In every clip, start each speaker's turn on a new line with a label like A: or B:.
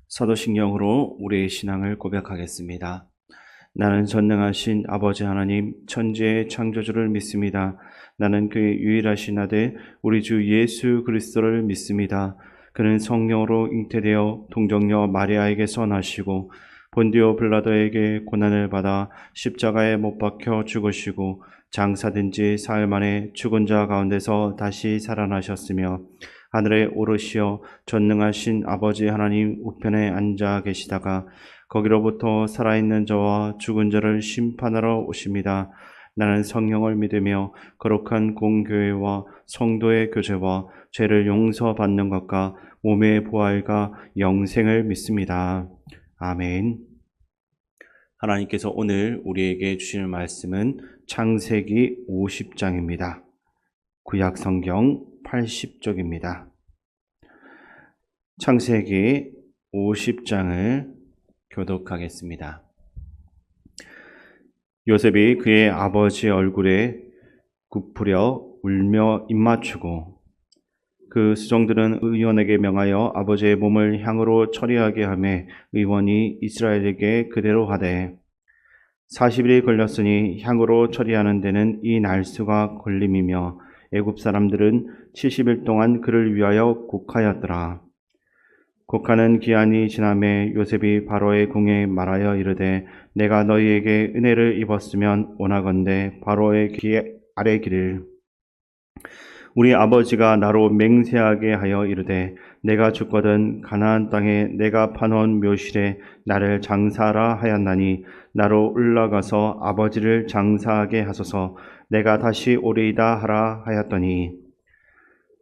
A: 사도신경으로 우리의 신앙을 고백하겠습니다. 나는 전능하신 아버지 하나님 천지의 창조주를 믿습니다. 나는 그의 유일하신 아들 우리 주 예수 그리스도를 믿습니다. 그는 성령으로 잉태되어 동정녀 마리아에게서 나시고 본디오 빌라도에게 고난을 받아 십자가에 못 박혀 죽으시고 장사된 지 사흘 만에 죽은 자 가운데서 다시 살아나셨으며 하늘에 오르시어 전능하신 아버지 하나님 우편에 앉아 계시다가 거기로부터 살아있는 자와 죽은 자를 심판하러 오십니다. 나는 성령을 믿으며 거룩한 공교회와 성도의 교제와 죄를 용서받는 것과 몸의 부활과 영생을 믿습니다. 아멘. 하나님께서 오늘 우리에게 주시는 말씀은 창세기 50장입니다. 구약 성경 80쪽입니다. 창세기 50장을 교독하겠습니다. 요셉이 그의 아버지 얼굴에 굽으려 울며 입맞추고 그 수종들은 의원에게 명하여 아버지의 몸을 향으로 처리하게 하매 의원이 이스라엘에게 그대로 하되 40일이 걸렸으니 향으로 처리하는 데는 이 날수가 걸림이며 애굽 사람들은 70일 동안 그를 위하여 곡하였더라. 곡하는 기한이 지남에 요셉이 바로의 궁에 말하여 이르되 내가 너희에게 은혜를 입었으면 원하건대 바로의 귀 아래 길을 우리 아버지가 나로 맹세하게 하여 이르되 내가 죽거든 가나안 땅에 내가 파놓은 묘실에 나를 장사하라 하였나니 나로 올라가서 아버지를 장사하게 하소서 내가 다시 오리이다 하라 하였더니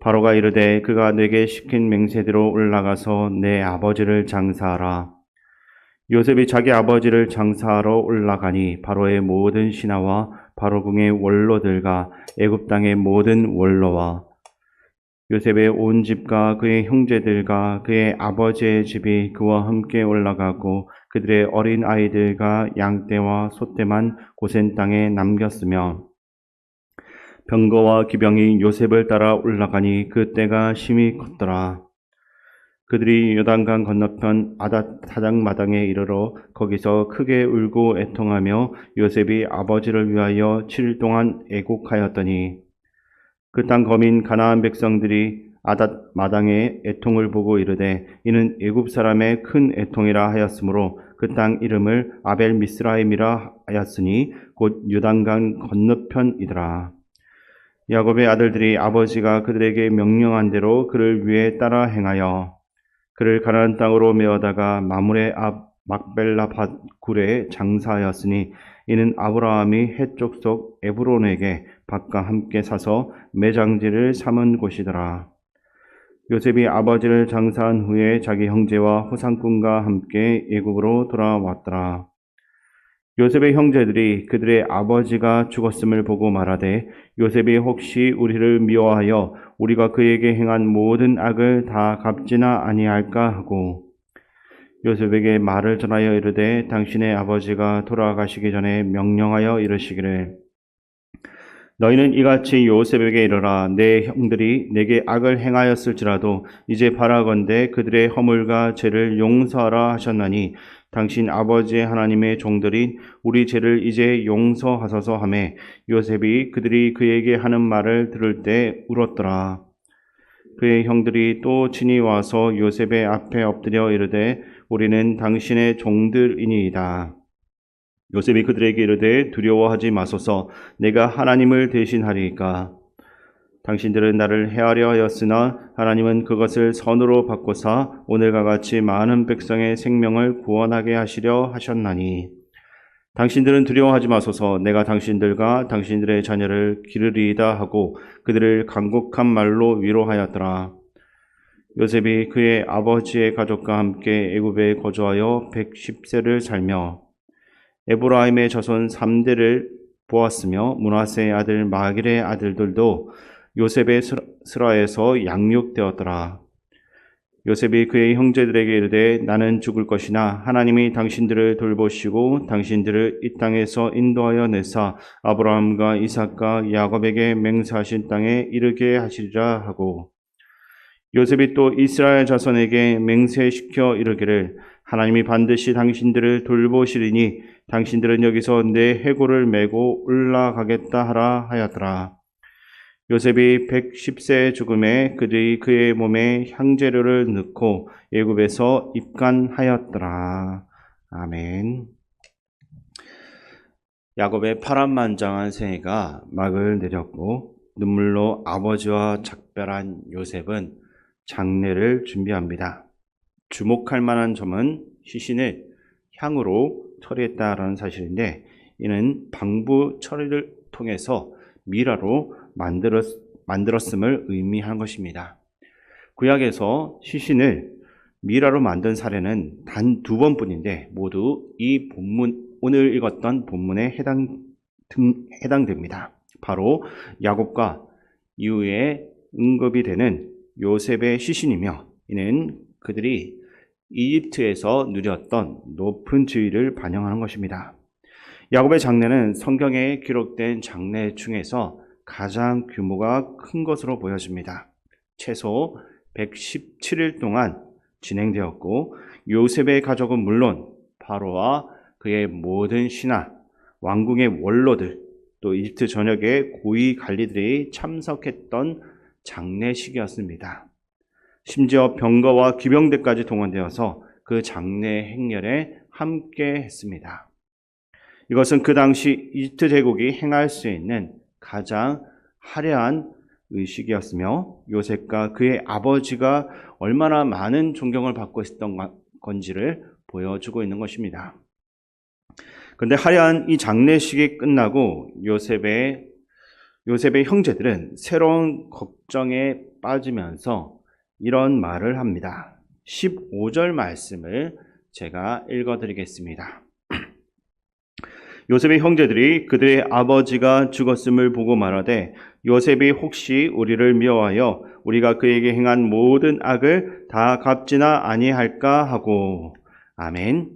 A: 바로가 이르되 그가 내게 시킨 맹세대로 올라가서 내 아버지를 장사하라. 요셉이 자기 아버지를 장사하러 올라가니 바로의 모든 신하와 바로궁의 원로들과 애굽 땅의 모든 원로와 요셉의 온 집과 그의 형제들과 그의 아버지의 집이 그와 함께 올라가고 그들의 어린 아이들과 양떼와 소떼만 고센 땅에 남겼으며 병거와 기병이 요셉을 따라 올라가니 그 때가 심히 컸더라. 그들이 요단강 건너편 아닷 타작마당에 이르러 거기서 크게 울고 애통하며 요셉이 아버지를 위하여 7일 동안 애곡하였더니 그 땅 거민 가나안 백성들이 아닷 마당의 애통을 보고 이르되 이는 애굽 사람의 큰 애통이라 하였으므로 그 땅 이름을 아벨 미스라임이라 하였으니 곧 요단강 건너편이더라. 야곱의 아들들이 아버지가 그들에게 명령한 대로 그를 위해 따라 행하여 그를 가나안 땅으로 메어다가 마므레 앞 막벨라 밭 굴에 장사하였으니 이는 아브라함이 헷 족 에브론에게 밭과 함께 사서 매장지를 삼은 곳이더라. 요셉이 아버지를 장사한 후에 자기 형제와 호상꾼과 함께 애굽으로 돌아왔더라. 요셉의 형제들이 그들의 아버지가 죽었음을 보고 말하되 요셉이 혹시 우리를 미워하여 우리가 그에게 행한 모든 악을 다 갚지나 아니할까 하고 요셉에게 말을 전하여 이르되 당신의 아버지가 돌아가시기 전에 명령하여 이르시기를 너희는 이같이 요셉에게 이르라 내 형들이 내게 악을 행하였을지라도 이제 바라건대 그들의 허물과 죄를 용서하라 하셨나니 당신 아버지의 하나님의 종들인 우리 죄를 이제 용서하소서 하매 요셉이 그들이 그에게 하는 말을 들을 때 울었더라. 그의 형들이 또 친히 와서 요셉의 앞에 엎드려 이르되 우리는 당신의 종들이니이다. 요셉이 그들에게 이르되 두려워하지 마소서 내가 하나님을 대신하리이까. 당신들은 나를 해하려 하였으나 하나님은 그것을 선으로 바꾸사 오늘과 같이 많은 백성의 생명을 구원하게 하시려 하셨나니 당신들은 두려워하지 마소서 내가 당신들과 당신들의 자녀를 기르리이다 하고 그들을 간곡한 말로 위로하였더라. 요셉이 그의 아버지의 가족과 함께 애굽에 거주하여 110세를 살며 에브라임의 자손 3대를 보았으며 므낫세의 아들 마길의 아들들도 요셉의 스라에서 양육되었더라. 요셉이 그의 형제들에게 이르되 나는 죽을 것이나 하나님이 당신들을 돌보시고 당신들을 이 땅에서 인도하여 내사 아브라함과 이삭과 야곱에게 맹세하신 땅에 이르게 하시리라 하고 요셉이 또 이스라엘 자손에게 맹세시켜 이르기를 하나님이 반드시 당신들을 돌보시리니 당신들은 여기서 내 해골을 메고 올라가겠다 하라 하였더라. 요셉이 110세의 죽음에 그들이 그의 몸에 향재료를 넣고 애굽에서 입간하였더라. 아멘. 야곱의 파란만장한 생애가 막을 내렸고 눈물로 아버지와 작별한 요셉은 장례를 준비합니다. 주목할 만한 점은 시신을 향으로 처리했다라는 사실인데, 이는 방부 처리를 통해서 미라로 만들었음을 의미하는 것입니다. 구약에서 시신을 미라로 만든 사례는 단 2번뿐인데 모두 이 오늘 읽었던 본문에 해당됩니다. 바로 야곱과 이후에 응급이 되는 요셉의 시신이며, 이는 그들이 이집트에서 누렸던 높은 지위를 반영하는 것입니다. 야곱의 장례는 성경에 기록된 장례 중에서 가장 규모가 큰 것으로 보여집니다. 최소 117일 동안 진행되었고, 요셉의 가족은 물론 바로와 그의 모든 신하, 왕궁의 원로들, 또 이집트 전역의 고위 관리들이 참석했던 장례식이었습니다. 심지어 병거와 기병대까지 동원되어서 그 장례 행렬에 함께 했습니다. 이것은 그 당시 이집트 제국이 행할 수 있는 가장 화려한 의식이었으며, 요셉과 그의 아버지가 얼마나 많은 존경을 받고 있었던 건지를 보여주고 있는 것입니다. 그런데 화려한 이 장례식이 끝나고 요셉의 형제들은 새로운 걱정에 빠지면서 이런 말을 합니다. 15절 말씀을 제가 읽어드리겠습니다. 요셉의 형제들이 그들의 아버지가 죽었음을 보고 말하되, 요셉이 혹시 우리를 미워하여 우리가 그에게 행한 모든 악을 다 갚지나 아니할까 하고. 아멘.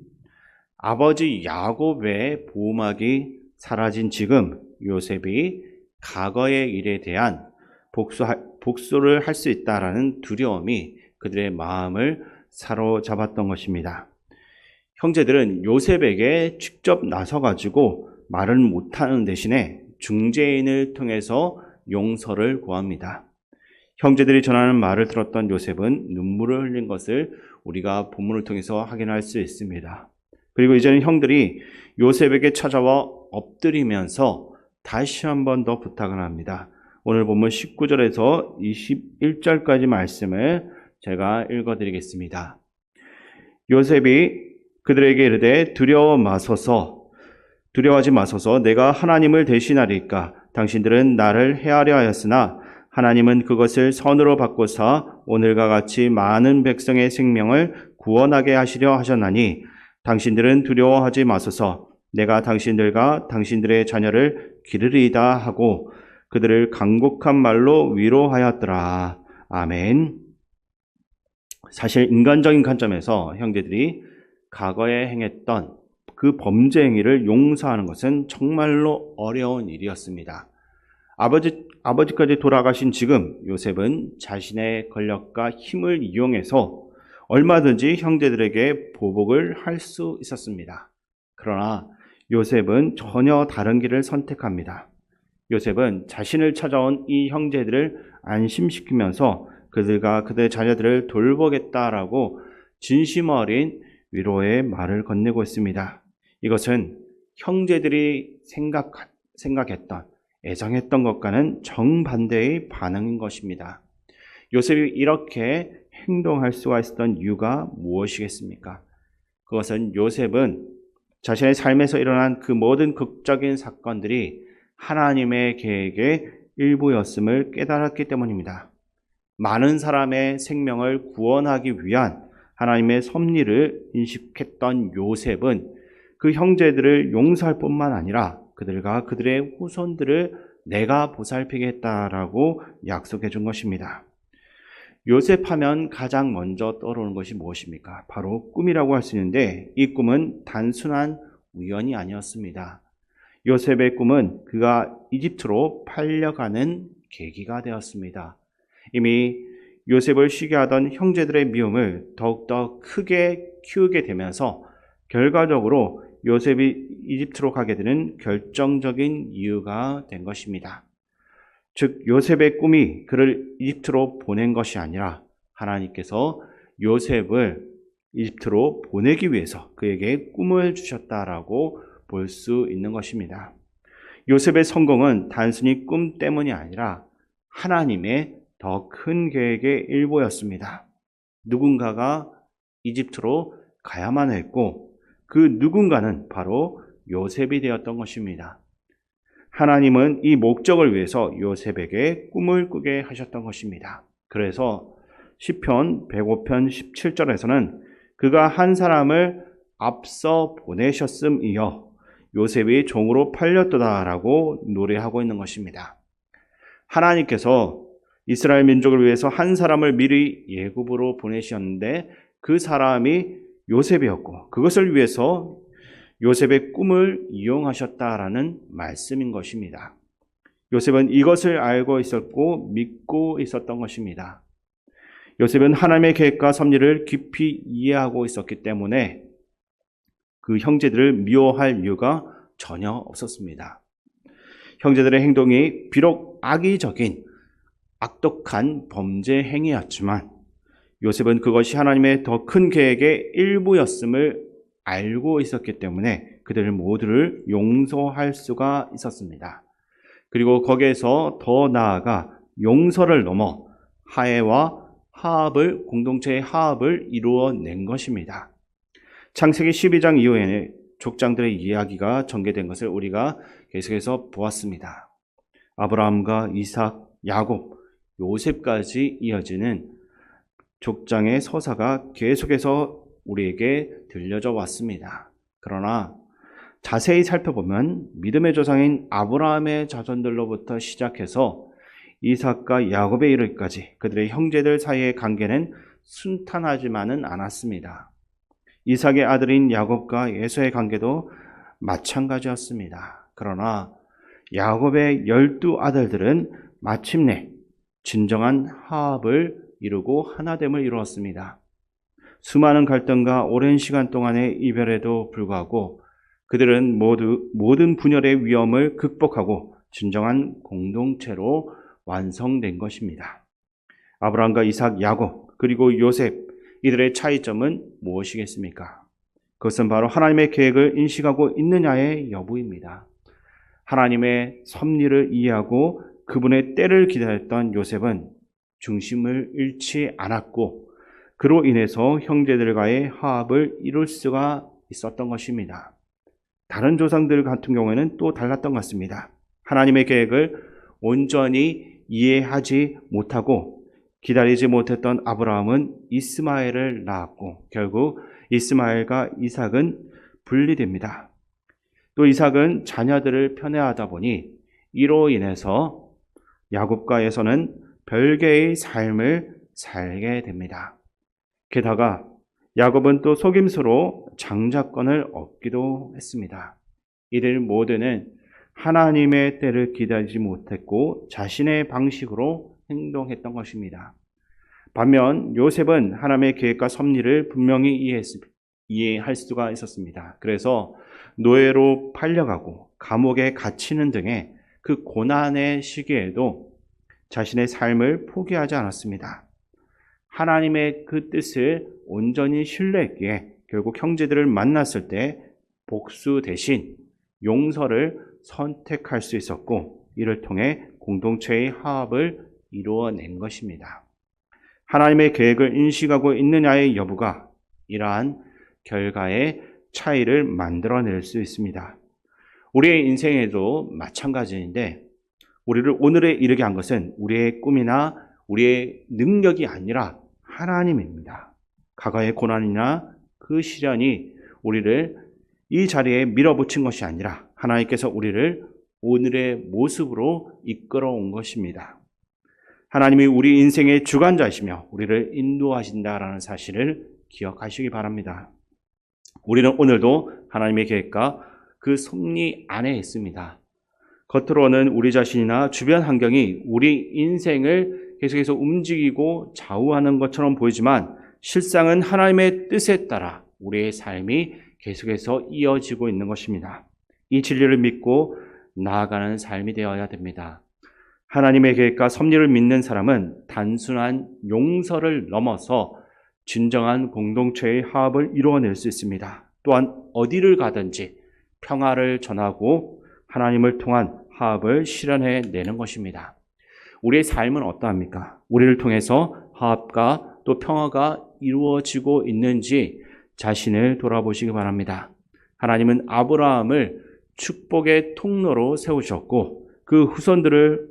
A: 아버지 야곱의 보호막이 사라진 지금 요셉이 과거의 일에 대한 복수를 할 수 있다라는 두려움이 그들의 마음을 사로잡았던 것입니다. 형제들은 요셉에게 직접 나서가지고 말을 못하는 대신에 중재인을 통해서 용서를 구합니다. 형제들이 전하는 말을 들었던 요셉은 눈물을 흘린 것을 우리가 본문을 통해서 확인할 수 있습니다. 그리고 이제는 형들이 요셉에게 찾아와 엎드리면서 다시 한 번 더 부탁을 합니다. 오늘 본문 19절에서 21절까지 말씀을 제가 읽어드리겠습니다. 요셉이 그들에게 이르되 두려워하지 마소서. 내가 하나님을 대신하리까. 당신들은 나를 해하려 하였으나 하나님은 그것을 선으로 바꾸사 오늘과 같이 많은 백성의 생명을 구원하게 하시려 하셨나니 당신들은 두려워하지 마소서. 내가 당신들과 당신들의 자녀를 기르리이다 하고 그들을 간곡한 말로 위로하였더라. 아멘. 사실 인간적인 관점에서 형제들이 과거에 행했던 그 범죄 행위를 용서하는 것은 정말로 어려운 일이었습니다. 아버지까지 돌아가신 지금 요셉은 자신의 권력과 힘을 이용해서 얼마든지 형제들에게 보복을 할 수 있었습니다. 그러나 요셉은 전혀 다른 길을 선택합니다. 요셉은 자신을 찾아온 이 형제들을 안심시키면서 그들과 그들의 자녀들을 돌보겠다라고 진심 어린 위로의 말을 건네고 있습니다. 이것은 형제들이 생각했던, 애정했던 것과는 정반대의 반응인 것입니다. 요셉이 이렇게 행동할 수가 있었던 이유가 무엇이겠습니까? 그것은 요셉은 자신의 삶에서 일어난 그 모든 극적인 사건들이 하나님의 계획의 일부였음을 깨달았기 때문입니다. 많은 사람의 생명을 구원하기 위한 하나님의 섭리를 인식했던 요셉은 그 형제들을 용서할 뿐만 아니라 그들과 그들의 후손들을 내가 보살피겠다라고 약속해 준 것입니다. 요셉 하면 가장 먼저 떠오르는 것이 무엇입니까? 바로 꿈이라고 할 수 있는데, 이 꿈은 단순한 우연이 아니었습니다. 요셉의 꿈은 그가 이집트로 팔려가는 계기가 되었습니다. 이미 요셉을 쉬게 하던 형제들의 미움을 더욱더 크게 키우게 되면서 결과적으로 요셉이 이집트로 가게 되는 결정적인 이유가 된 것입니다. 즉 요셉의 꿈이 그를 이집트로 보낸 것이 아니라 하나님께서 요셉을 이집트로 보내기 위해서 그에게 꿈을 주셨다라고 볼 수 있는 것입니다. 요셉의 성공은 단순히 꿈 때문이 아니라 하나님의 더 큰 계획의 일부였습니다. 누군가가 이집트로 가야만 했고 그 누군가는 바로 요셉이 되었던 것입니다. 하나님은 이 목적을 위해서 요셉에게 꿈을 꾸게 하셨던 것입니다. 그래서 시편 105편 17절에서는 그가 한 사람을 앞서 보내셨음이여 요셉이 종으로 팔렸도다라고 노래하고 있는 것입니다. 하나님께서 이스라엘 민족을 위해서 한 사람을 미리 예굽으로 보내셨는데 그 사람이 요셉이었고 그것을 위해서 요셉의 꿈을 이용하셨다라는 말씀인 것입니다. 요셉은 이것을 알고 있었고 믿고 있었던 것입니다. 요셉은 하나님의 계획과 섭리를 깊이 이해하고 있었기 때문에 그 형제들을 미워할 이유가 전혀 없었습니다. 형제들의 행동이 비록 악의적인 악독한 범죄 행위였지만 요셉은 그것이 하나님의 더 큰 계획의 일부였음을 알고 있었기 때문에 그들 모두를 용서할 수가 있었습니다. 그리고 거기에서 더 나아가 용서를 넘어 화해와 화합을 공동체의 화합을 이루어낸 것입니다. 창세기 12장 이후에는 족장들의 이야기가 전개된 것을 우리가 계속해서 보았습니다. 아브라함과 이삭, 야곱, 요셉까지 이어지는 족장의 서사가 계속해서 우리에게 들려져 왔습니다. 그러나 자세히 살펴보면 믿음의 조상인 아브라함의 자손들로부터 시작해서 이삭과 야곱에 이르기까지 그들의 형제들 사이의 관계는 순탄하지만은 않았습니다. 이삭의 아들인 야곱과 에서의 관계도 마찬가지였습니다. 그러나 야곱의 12 아들들은 마침내 진정한 화합을 이루고 하나됨을 이루었습니다. 수많은 갈등과 오랜 시간 동안의 이별에도 불구하고 그들은 모두 모든 분열의 위험을 극복하고 진정한 공동체로 완성된 것입니다. 아브라함과 이삭, 야곱, 그리고 요셉, 이들의 차이점은 무엇이겠습니까? 그것은 바로 하나님의 계획을 인식하고 있느냐의 여부입니다. 하나님의 섭리를 이해하고 그분의 때를 기다렸던 요셉은 중심을 잃지 않았고 그로 인해서 형제들과의 화합을 이룰 수가 있었던 것입니다. 다른 조상들 같은 경우에는 또 달랐던 것 같습니다. 하나님의 계획을 온전히 이해하지 못하고 기다리지 못했던 아브라함은 이스마엘을 낳았고 결국 이스마엘과 이삭은 분리됩니다. 또 이삭은 자녀들을 편애하다 보니 이로 인해서 야곱과 에서는 별개의 삶을 살게 됩니다. 게다가 야곱은 또 속임수로 장자권을 얻기도 했습니다. 이들 모두는 하나님의 때를 기다리지 못했고 자신의 방식으로 행동했던 것입니다. 반면 요셉은 하나님의 계획과 섭리를 분명히 이해할 수가 있었습니다. 그래서 노예로 팔려가고 감옥에 갇히는 등의 그 고난의 시기에도 자신의 삶을 포기하지 않았습니다. 하나님의 그 뜻을 온전히 신뢰했기에 결국 형제들을 만났을 때 복수 대신 용서를 선택할 수 있었고 이를 통해 공동체의 화합을 이루어낸 것입니다. 하나님의 계획을 인식하고 있느냐의 여부가 이러한 결과의 차이를 만들어낼 수 있습니다. 우리의 인생에도 마찬가지인데 우리를 오늘에 이르게 한 것은 우리의 꿈이나 우리의 능력이 아니라 하나님입니다. 과거의 고난이나 그 시련이 우리를 이 자리에 밀어붙인 것이 아니라 하나님께서 우리를 오늘의 모습으로 이끌어온 것입니다. 하나님이 우리 인생의 주관자이시며 우리를 인도하신다라는 사실을 기억하시기 바랍니다. 우리는 오늘도 하나님의 계획과 그 섭리 안에 있습니다. 겉으로는 우리 자신이나 주변 환경이 우리 인생을 계속해서 움직이고 좌우하는 것처럼 보이지만 실상은 하나님의 뜻에 따라 우리의 삶이 계속해서 이어지고 있는 것입니다. 이 진리를 믿고 나아가는 삶이 되어야 됩니다. 하나님의 계획과 섭리를 믿는 사람은 단순한 용서를 넘어서 진정한 공동체의 화합을 이루어낼 수 있습니다. 또한 어디를 가든지 평화를 전하고 하나님을 통한 화합을 실현해내는 것입니다. 우리의 삶은 어떠합니까? 우리를 통해서 화합과 또 평화가 이루어지고 있는지 자신을 돌아보시기 바랍니다. 하나님은 아브라함을 축복의 통로로 세우셨고 그 후손들을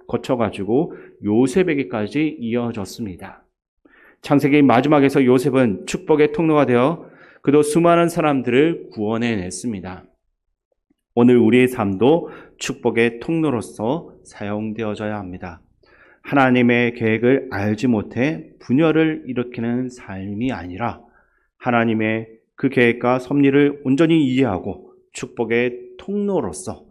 A: 거쳐가지고 요셉에게까지 이어졌습니다. 창세기 마지막에서 요셉은 축복의 통로가 되어 그도 수많은 사람들을 구원해냈습니다. 오늘 우리의 삶도 축복의 통로로서 사용되어져야 합니다. 하나님의 계획을 알지 못해 분열을 일으키는 삶이 아니라 하나님의 그 계획과 섭리를 온전히 이해하고 축복의 통로로서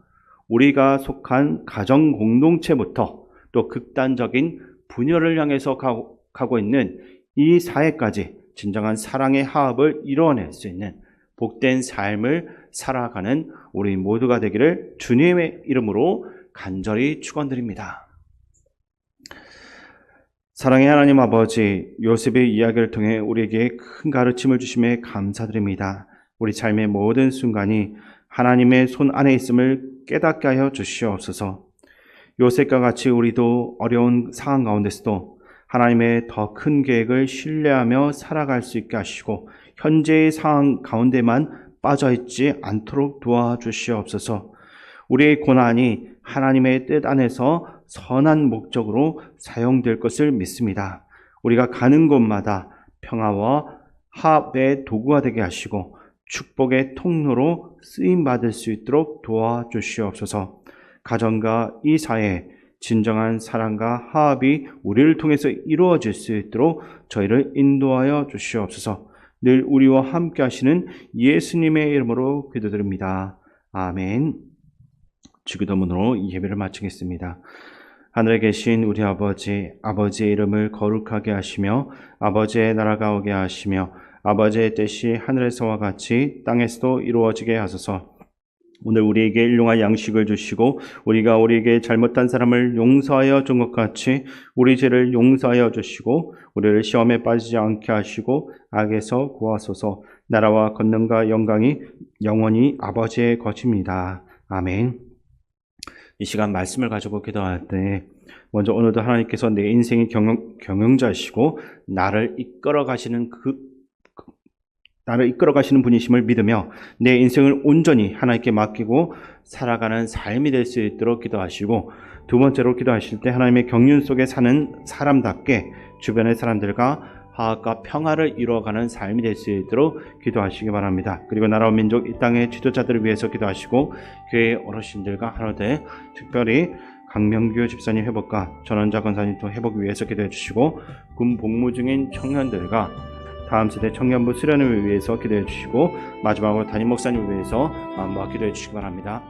A: 우리가 속한 가정 공동체부터 또 극단적인 분열을 향해서 가고 있는 이 사회까지 진정한 사랑의 화합을 이루어낼 수 있는 복된 삶을 살아가는 우리 모두가 되기를 주님의 이름으로 간절히 축원드립니다. 사랑의 하나님 아버지, 요셉의 이야기를 통해 우리에게 큰 가르침을 주심에 감사드립니다. 우리 삶의 모든 순간이 하나님의 손 안에 있음을 깨닫게 하여 주시옵소서. 요셉과 같이 우리도 어려운 상황 가운데서도 하나님의 더 큰 계획을 신뢰하며 살아갈 수 있게 하시고 현재의 상황 가운데만 빠져있지 않도록 도와주시옵소서. 우리의 고난이 하나님의 뜻 안에서 선한 목적으로 사용될 것을 믿습니다. 우리가 가는 곳마다 평화와 화합의 도구가 되게 하시고 축복의 통로로 쓰임받을 수 있도록 도와주시옵소서. 가정과 이 사회에 진정한 사랑과 화합이 우리를 통해서 이루어질 수 있도록 저희를 인도하여 주시옵소서. 늘 우리와 함께 하시는 예수님의 이름으로 기도드립니다. 아멘. 주기도문으로 예배를 마치겠습니다. 하늘에 계신 우리 아버지, 아버지의 이름을 거룩하게 하시며 아버지의 나라가 오게 하시며 아버지의 뜻이 하늘에서와 같이 땅에서도 이루어지게 하소서. 오늘 우리에게 일용할 양식을 주시고 우리가 우리에게 잘못한 사람을 용서하여 준 것 같이 우리 죄를 용서하여 주시고 우리를 시험에 빠지지 않게 하시고 악에서 구하소서. 나라와 권능과 영광이 영원히 아버지의 것입니다. 아멘. 이 시간 말씀을 가지고 기도할 때 먼저 오늘도 하나님께서 내 인생의 경영자이시고 나를 이끌어 가시는 분이심을 믿으며 내 인생을 온전히 하나님께 맡기고 살아가는 삶이 될 수 있도록 기도하시고, 두 번째로 기도하실 때 하나님의 경륜 속에 사는 사람답게 주변의 사람들과 화합과 평화를 이루어가는 삶이 될 수 있도록 기도하시기 바랍니다. 그리고 나라와 민족, 이 땅의 지도자들을 위해서 기도하시고 교회 어르신들과 하루되 특별히 강명규 집사님 회복과 전원자 권사님 또 회복 위해서 기도해 주시고, 군 복무 중인 청년들과 다음 세대 청년부 수련을 위해서 기도해 주시고, 마지막으로 담임 목사님을 위해서 마음과 기도해 주시기 바랍니다.